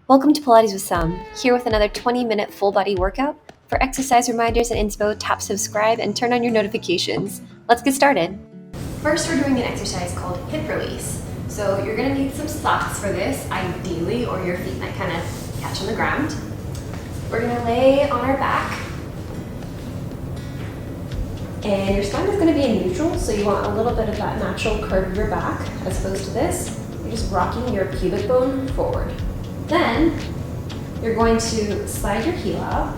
Welcome to Pilates with Sam, here with another 20-minute full body workout. For exercise reminders and inspo, tap subscribe and turn on your notifications. Let's get started. First, we're doing an exercise called hip release. So you're gonna need some socks for this, ideally, or your feet might kind of catch on the ground. We're gonna lay on our back. And your spine is gonna be in neutral, so you want a little bit of that natural curve of your back, as opposed to this. You're just rocking your pubic bone forward. Then, you're going to slide your heel out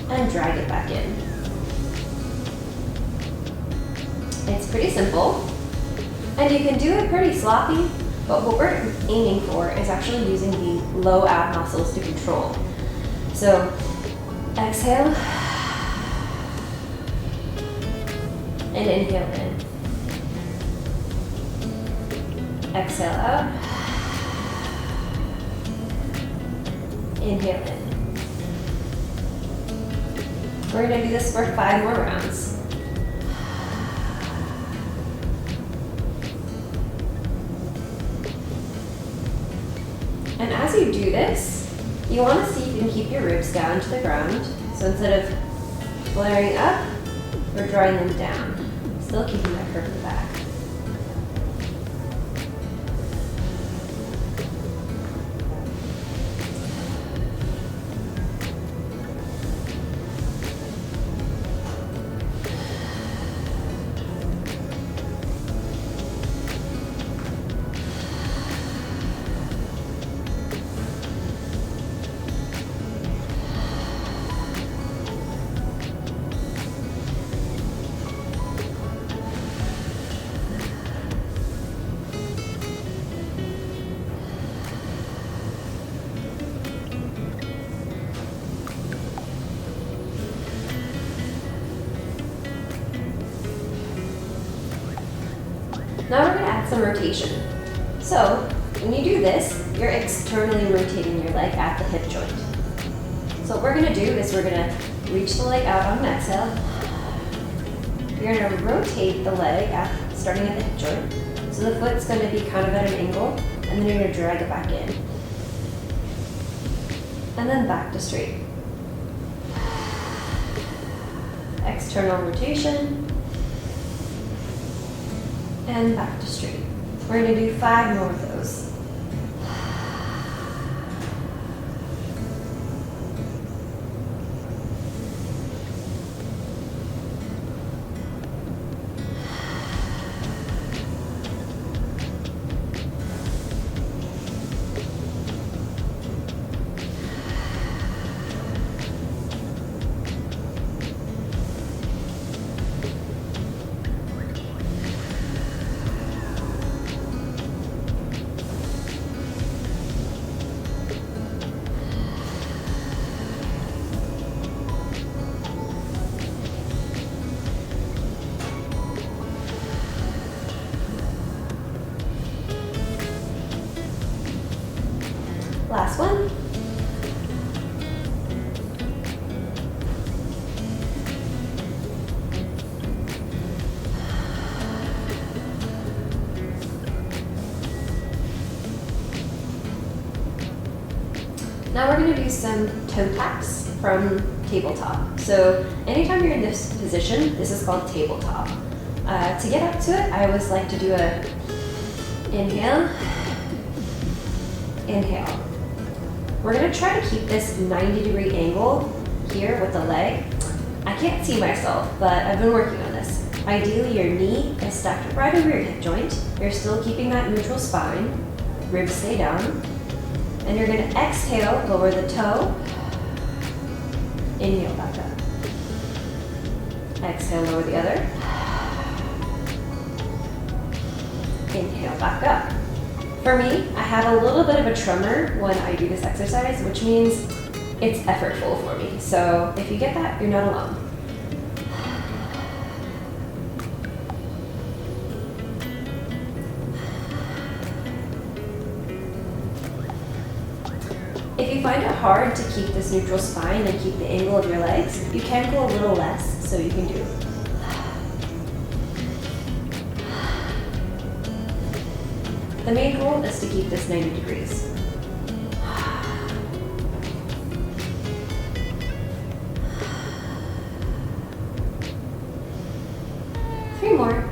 and drag it back in. It's pretty simple, and you can do it pretty sloppy, but what we're aiming for is actually using the low ab muscles to control. So, exhale, and inhale in. Exhale out. Inhale in. We're going to do this for 5 more rounds. And as you do this, you want to see if you can keep your ribs down to the ground. So instead of flaring up, we're drawing them down. Still keeping that curve in the back. Now we're going to add some rotation. So when you do this, you're externally rotating your leg at the hip joint. So what we're going to do is we're going to reach the leg out on an exhale. You're going to rotate the leg starting at the hip joint. So the foot's going to be kind of at an angle, and then you're going to drag it back in. And then back to straight. External rotation. And back to straight. We're going to do 5 more of those. Last one. Now we're going to do some toe taps from tabletop. So anytime you're in this position, this is called tabletop. To get up to it, I always like to do a inhale, inhale. We're going to try to keep this 90-degree angle here with the leg. I can't see myself, but I've been working on this. Ideally, your knee is stacked right over your hip joint. You're still keeping that neutral spine. Ribs stay down. And you're going to exhale, lower the toe. Inhale back up. Exhale, lower the other. Inhale back up. For me, I have a little bit of a tremor when I do this exercise, which means it's effortful for me. So if you get that, you're not alone. If you find it hard to keep this neutral spine and keep the angle of your legs, you can go a little less, so you can do The main goal is to keep this 90 degrees. Three more.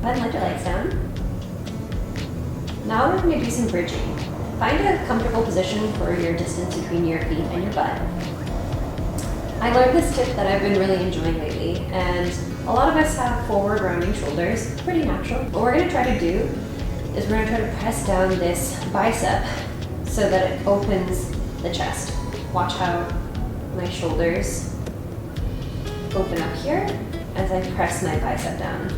Go ahead and let your legs down. Now we're going to do some bridging. Find a comfortable position for your distance between your feet and your butt. I learned this tip that I've been really enjoying lately, and a lot of us have forward rounding shoulders, pretty natural. What we're going to try to do is we're going to try to press down this bicep so that it opens the chest. Watch how my shoulders open up here as I press my bicep down.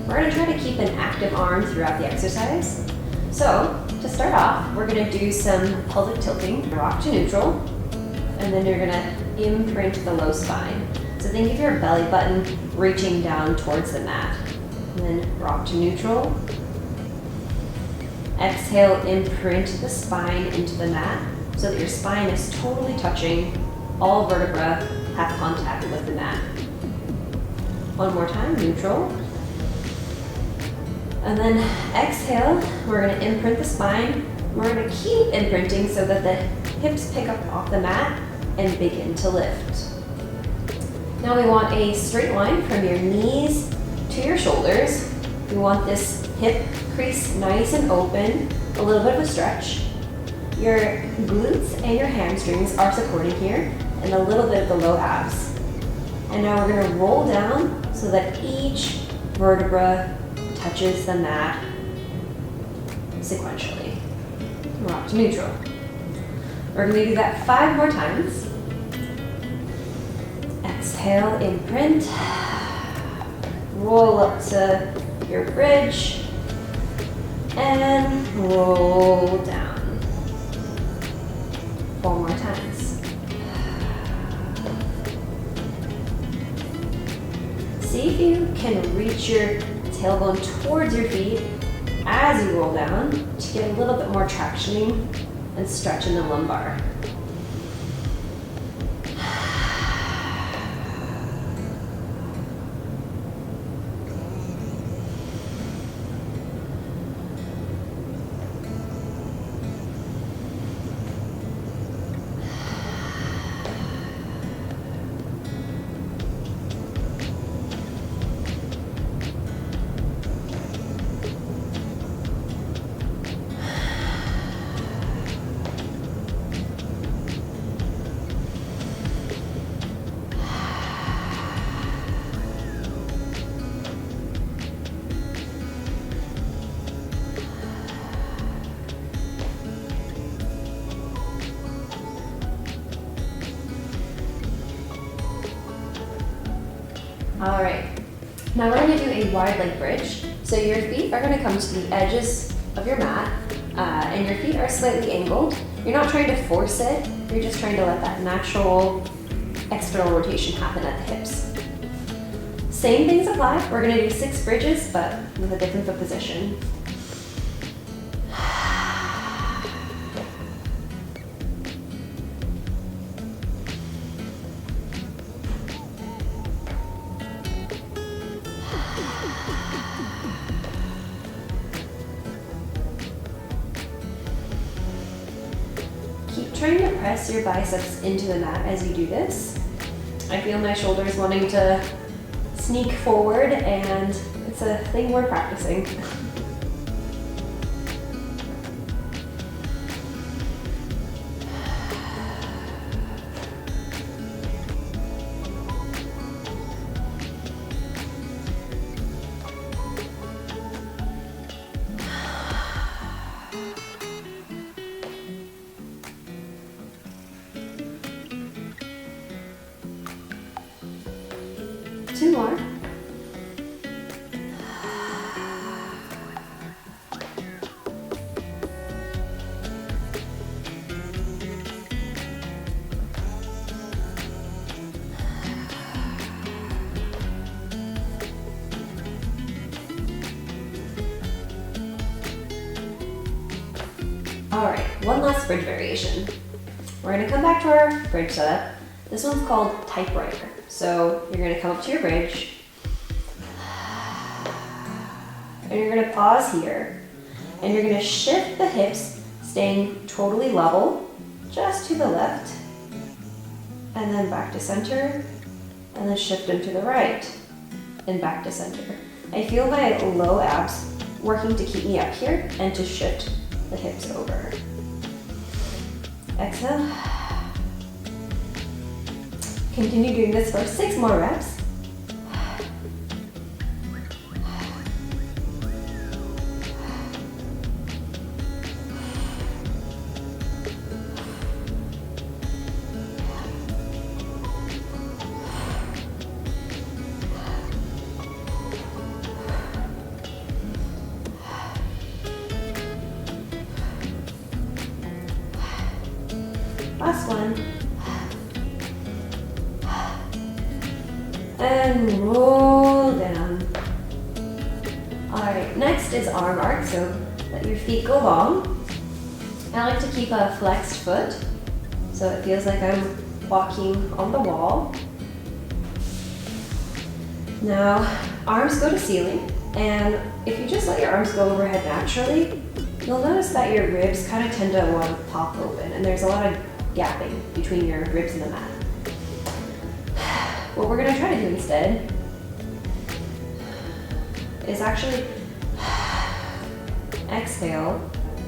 We're going to try to keep an active arm throughout the exercise. So, to start off, we're going to do some pelvic tilting, rock to neutral, and then you're going to imprint the low spine. So think of your belly button reaching down towards the mat. And then rock to neutral. Exhale, imprint the spine into the mat so that your spine is totally touching. All vertebrae have contact with the mat. One more time, neutral. And then exhale, we're going to imprint the spine. We're going to keep imprinting so that the hips pick up off the mat and begin to lift. Now we want a straight line from your knees to your shoulders. We want this hip crease nice and open, a little bit of a stretch. Your glutes and your hamstrings are supporting here, and a little bit of the low abs. And now we're going to roll down so that each vertebra touches the mat sequentially. Rock to neutral. We're going to do that 5 more times. Exhale, imprint. Roll up to your bridge. And roll down. 4 more times. See if you can reach your tailbone towards your feet as you roll down to get a little bit more traction and stretch in the lumbar. All right, now we're going to do a wide leg bridge. So your feet are going to come to the edges of your mat, and your feet are slightly angled. You're not trying to force it, you're just trying to let that natural external rotation happen at the hips. Same things apply. We're going to do 6 bridges, but with a different foot position. Trying to press your biceps into the mat as you do this. I feel my shoulders wanting to sneak forward, and it's a thing we're practicing. Two more. bridge variation. We're gonna come back to our bridge setup. This one's called typewriter. So you're gonna come up to your bridge, and you're gonna pause here, and you're gonna shift the hips, staying totally level, just to the left, and then back to center, and then shift them to the right, and back to center. I feel my low abs working to keep me up here and to shift the hips over. Exhale. Continue doing this for 6 more reps. Last one. And roll down. Alright, next is arm arc, so let your feet go long. I like to keep a flexed foot, so it feels like I'm walking on the wall. Now, arms go to ceiling, and if you just let your arms go overhead naturally, you'll notice that your ribs kind of tend to want to pop open, and there's a lot of gapping between your ribs and the mat. What we're going to try to do instead is actually exhale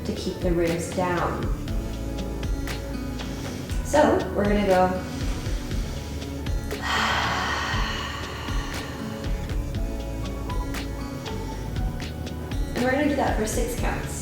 to keep the ribs down. So we're going to go and we're going to do that for 6 counts.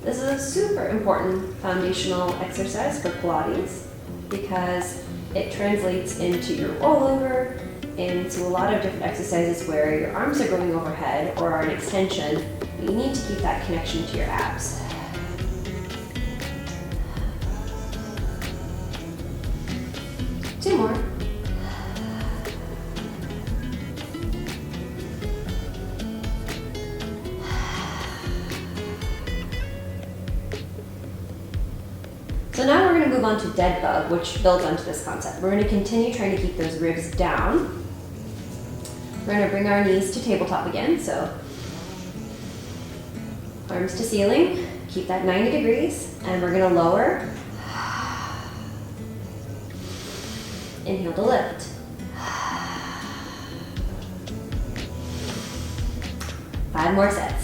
This is a super important foundational exercise for Pilates because it translates into your rollover, into a lot of different exercises where your arms are going overhead or are an extension, but you need to keep that connection to your abs. Two more. So now we're going to move on to dead bug, which builds onto this concept. We're going to continue trying to keep those ribs down. We're going to bring our knees to tabletop again, so arms to ceiling, keep that 90 degrees, and we're going to lower. Inhale to lift. 5 more sets.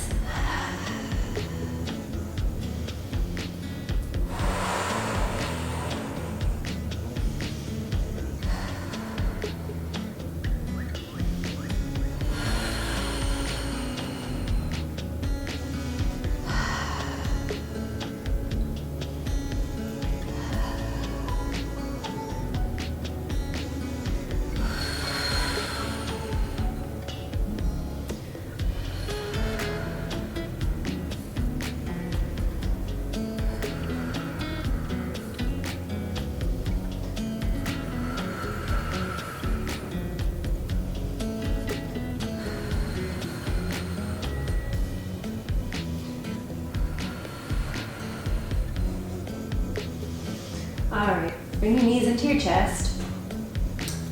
Alright, bring your knees into your chest,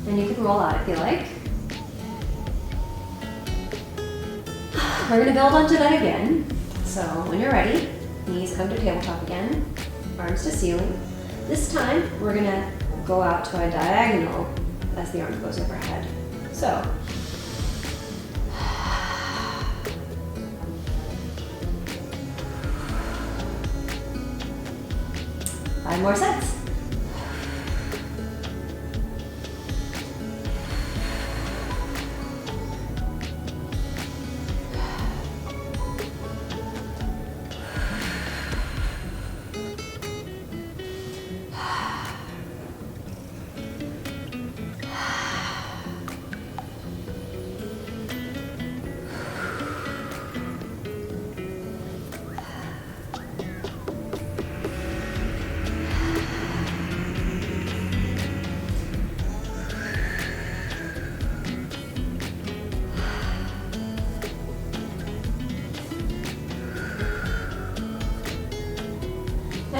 and you can roll out if you like. We're going to build onto that again. So when you're ready, knees come to tabletop again, arms to ceiling. This time, we're going to go out to a diagonal as the arm goes overhead. So, five more sets.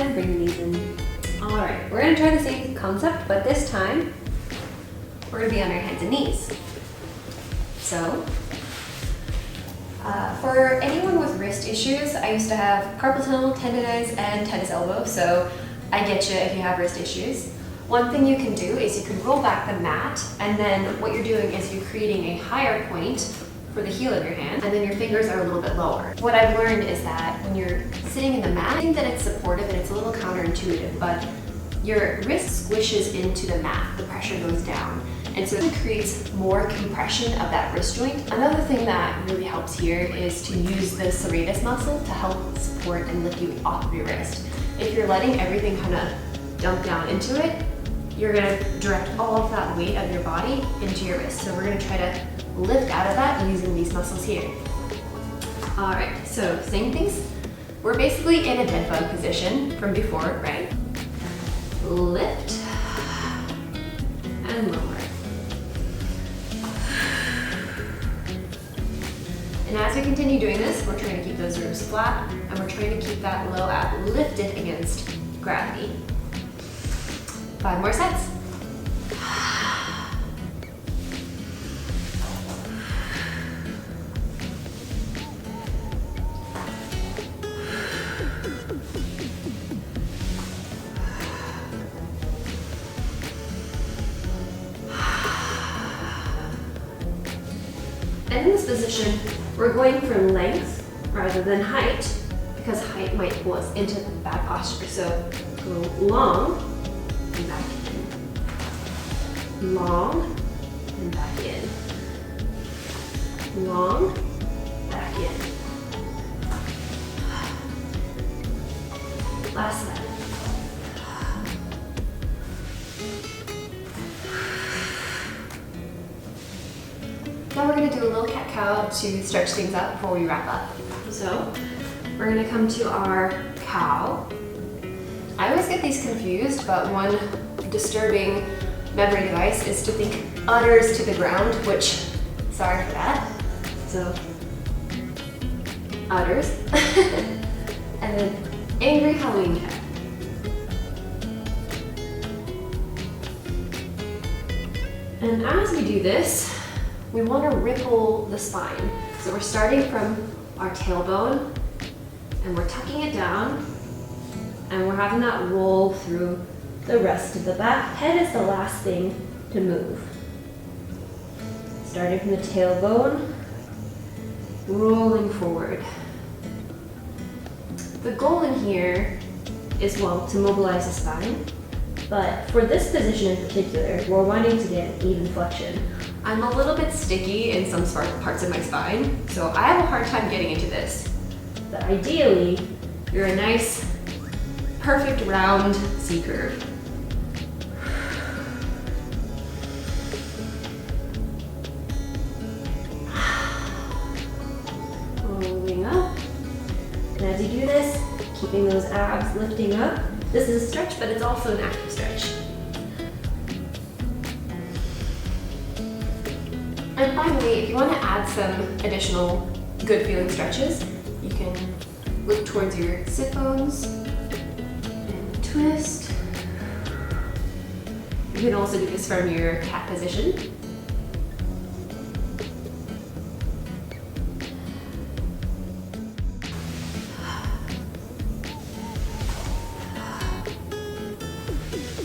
and bring these in. All right, we're gonna try the same concept, but this time we're gonna be on our hands and knees. So, for anyone with wrist issues, I used to have carpal tunnel, tendonitis, and tennis elbow, so I get you if you have wrist issues. One thing you can do is you can roll back the mat, and then what you're doing is you're creating a higher point for the heel of your hand, and then your fingers are a little bit lower. What I've learned is that when you're sitting in the mat, I think that it's supportive and it's a little counterintuitive, but your wrist squishes into the mat, the pressure goes down, and so it creates more compression of that wrist joint. Another thing that really helps here is to use the serratus muscle to help support and lift you off of your wrist. If you're letting everything kind of dump down into it, you're gonna direct all of that weight of your body into your wrist. So we're gonna try to lift out of that using these muscles here. All right, so same things. We're basically in a dead bug position from before, right? Lift and lower. And as we continue doing this, we're trying to keep those ribs flat, and we're trying to keep that low ab lifted against gravity. 5 more sets. And in this position, we're going for length rather than height, because height might pull us into bad posture. So go long and back in. Long and back in. Long, back in. Last set. Now we're going to do a little cat-cow to stretch things out before we wrap up. So we're going to come to our cow. I always get these confused, but one disturbing memory device is to think udders to the ground, which, sorry for that. So udders. And then angry Halloween cat. And as we do this, we want to ripple the spine. So we're starting from our tailbone and we're tucking it down and we're having that roll through the rest of the back. Head is the last thing to move. Starting from the tailbone, rolling forward. The goal in here is, well, to mobilize the spine, but for this position in particular, we're wanting to get an even flexion. I'm a little bit sticky in some parts of my spine, so I have a hard time getting into this. But ideally, you're a nice, perfect round C curve. Rolling up. And as you do this, keeping those abs lifting up. This is a stretch, but it's also an active stretch. And finally, if you want to add some additional good feeling stretches, you can look towards your sit bones and twist. You can also do this from your cat position.